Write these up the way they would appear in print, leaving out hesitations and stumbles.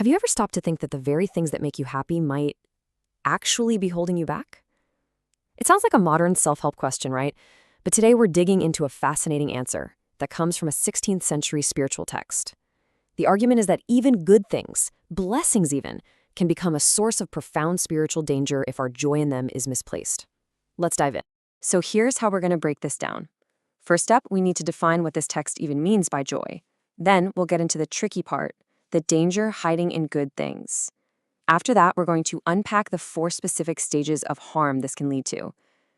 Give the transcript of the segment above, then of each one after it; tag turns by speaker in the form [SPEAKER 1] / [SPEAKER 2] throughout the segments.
[SPEAKER 1] Have you ever stopped to think that the very things that make you happy might actually be holding you back? It sounds like a modern self-help question, right? But today we're digging into a fascinating answer that comes from a 16th century spiritual text. The argument is that even good things, blessings even, can become a source of profound spiritual danger if our joy in them is misplaced. Let's dive in. So here's how we're going to break this down. First up, we need to define what this text even means by joy. Then we'll get into the tricky part, the danger hiding in good things. After that, we're going to unpack the 4 specific stages of harm this can lead to.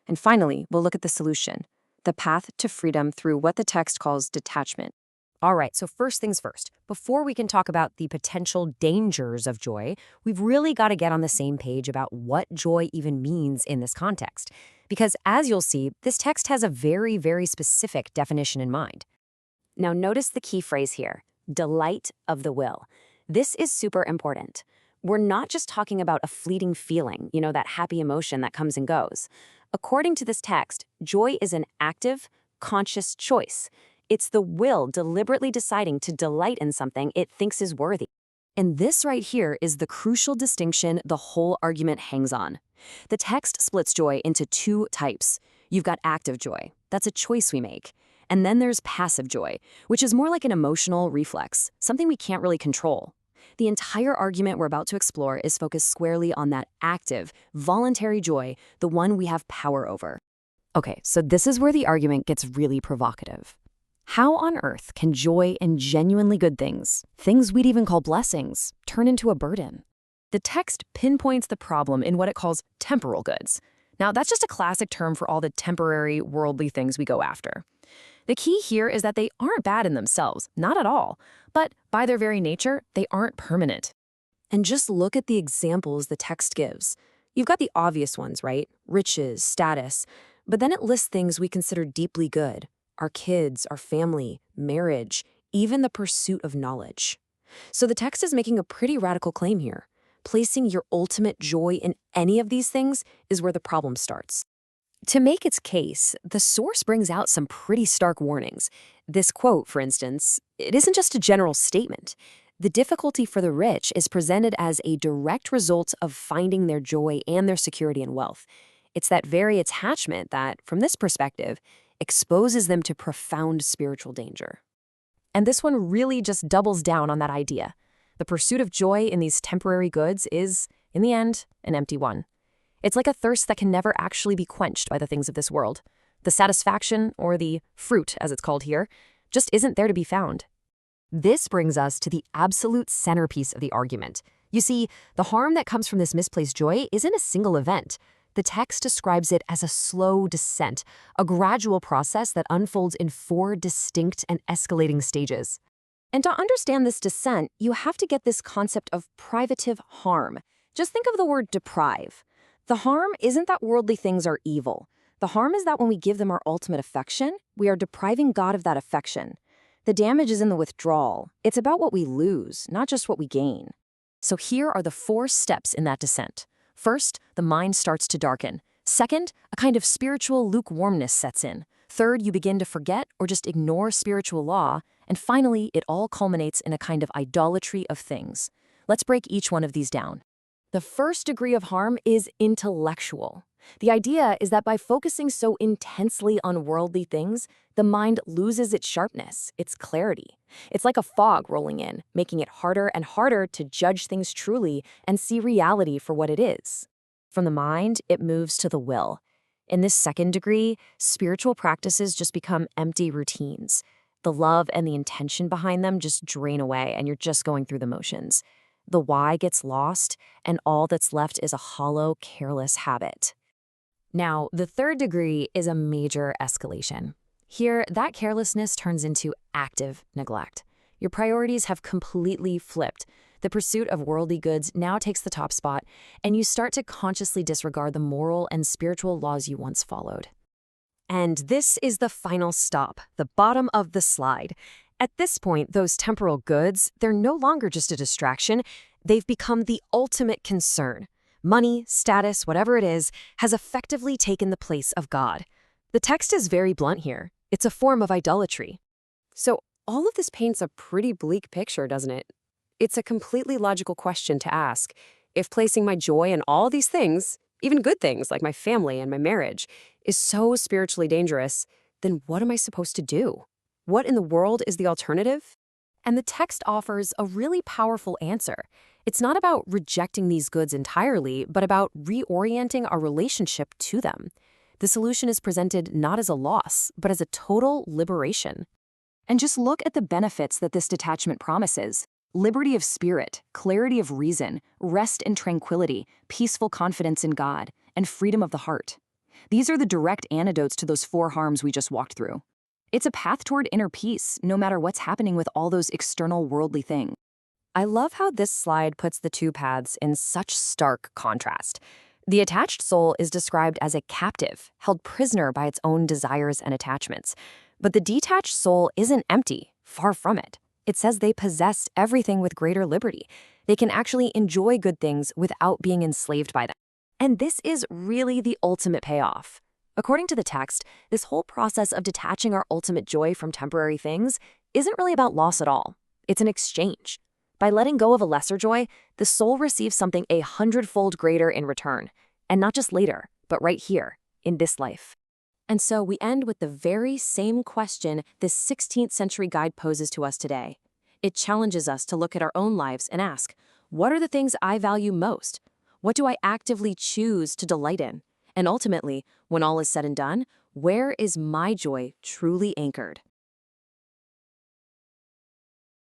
[SPEAKER 1] And finally, we'll look at the solution, the path to freedom through what the text calls detachment. All right, so first things first. Before we can talk about the potential dangers of joy, we've really got to get on the same page about what joy even means in this context. Because as you'll see, this text has a very, very specific definition in mind. Now notice the key phrase here, delight of the will. This is super important. We're not just talking about a fleeting feeling, that happy emotion that comes and goes. According to this text, joy is an active, conscious choice. It's the will deliberately deciding to delight in something it thinks is worthy. And this right here is the crucial distinction the whole argument hangs on. The text splits joy into 2 types. You've got active joy. That's a choice we make. And then there's passive joy, which is more like an emotional reflex, something we can't really control. The entire argument we're about to explore is focused squarely on that active, voluntary joy, the one we have power over. Okay, so this is where the argument gets really provocative. How on earth can joy in genuinely good things, things we'd even call blessings, turn into a burden? The text pinpoints the problem in what it calls temporal goods. Now, that's just a classic term for all the temporary, worldly things we go after. The key here is that they aren't bad in themselves, not at all, but by their very nature, they aren't permanent. And just look at the examples the text gives. You've got the obvious ones, right? Riches, status, but then it lists things we consider deeply good. Our kids, our family, marriage, even the pursuit of knowledge. So the text is making a pretty radical claim here. Placing your ultimate joy in any of these things is where the problem starts. To make its case, the source brings out some pretty stark warnings. This quote, for instance, it isn't just a general statement. The difficulty for the rich is presented as a direct result of finding their joy and their security in wealth. It's that very attachment that, from this perspective, exposes them to profound spiritual danger. And this one really just doubles down on that idea. The pursuit of joy in these temporary goods is, in the end, an empty one. It's like a thirst that can never actually be quenched by the things of this world. The satisfaction, or the fruit, as it's called here, just isn't there to be found. This brings us to the absolute centerpiece of the argument. You see, the harm that comes from this misplaced joy isn't a single event. The text describes it as a slow descent, a gradual process that unfolds in 4 distinct and escalating stages. And to understand this descent, you have to get this concept of privative harm. Just think of the word deprive. The harm isn't that worldly things are evil. The harm is that when we give them our ultimate affection, we are depriving God of that affection. The damage is in the withdrawal. It's about what we lose, not just what we gain. So here are the 4 steps in that descent. First, the mind starts to darken. Second, a kind of spiritual lukewarmness sets in. Third, you begin to forget or just ignore spiritual law. And finally, it all culminates in a kind of idolatry of things. Let's break each one of these down. The first degree of harm is intellectual. The idea is that by focusing so intensely on worldly things, the mind loses its sharpness, its clarity. It's like a fog rolling in, making it harder and harder to judge things truly and see reality for what it is. From the mind, it moves to the will. In this second degree, spiritual practices just become empty routines. The love and the intention behind them just drain away, and you're just going through the motions. The why gets lost, and all that's left is a hollow, careless habit. Now, the third degree is a major escalation. Here, that carelessness turns into active neglect. Your priorities have completely flipped. The pursuit of worldly goods now takes the top spot, and you start to consciously disregard the moral and spiritual laws you once followed. And this is the final stop, the bottom of the slide. At this point, those temporal goods, they're no longer just a distraction. They've become the ultimate concern. Money, status, whatever it is, has effectively taken the place of God. The text is very blunt here. It's a form of idolatry. So all of this paints a pretty bleak picture, doesn't it? It's a completely logical question to ask. If placing my joy in all these things, even good things like my family and my marriage, is so spiritually dangerous, then what am I supposed to do? What in the world is the alternative? And the text offers a really powerful answer. It's not about rejecting these goods entirely, but about reorienting our relationship to them. The solution is presented not as a loss, but as a total liberation. And just look at the benefits that this detachment promises. Liberty of spirit, clarity of reason, rest and tranquility, peaceful confidence in God, and freedom of the heart. These are the direct antidotes to those 4 harms we just walked through. It's a path toward inner peace, no matter what's happening with all those external worldly things. I love how this slide puts the 2 paths in such stark contrast. The attached soul is described as a captive, held prisoner by its own desires and attachments. But the detached soul isn't empty, far from it. It says they possess everything with greater liberty. They can actually enjoy good things without being enslaved by them. And this is really the ultimate payoff. According to the text, this whole process of detaching our ultimate joy from temporary things isn't really about loss at all. It's an exchange. By letting go of a lesser joy, the soul receives something 100-fold greater in return. And not just later, but right here, in this life. And so we end with the very same question this 16th century guide poses to us today. It challenges us to look at our own lives and ask, what are the things I value most? What do I actively choose to delight in? And ultimately, when all is said and done, where is my joy truly anchored?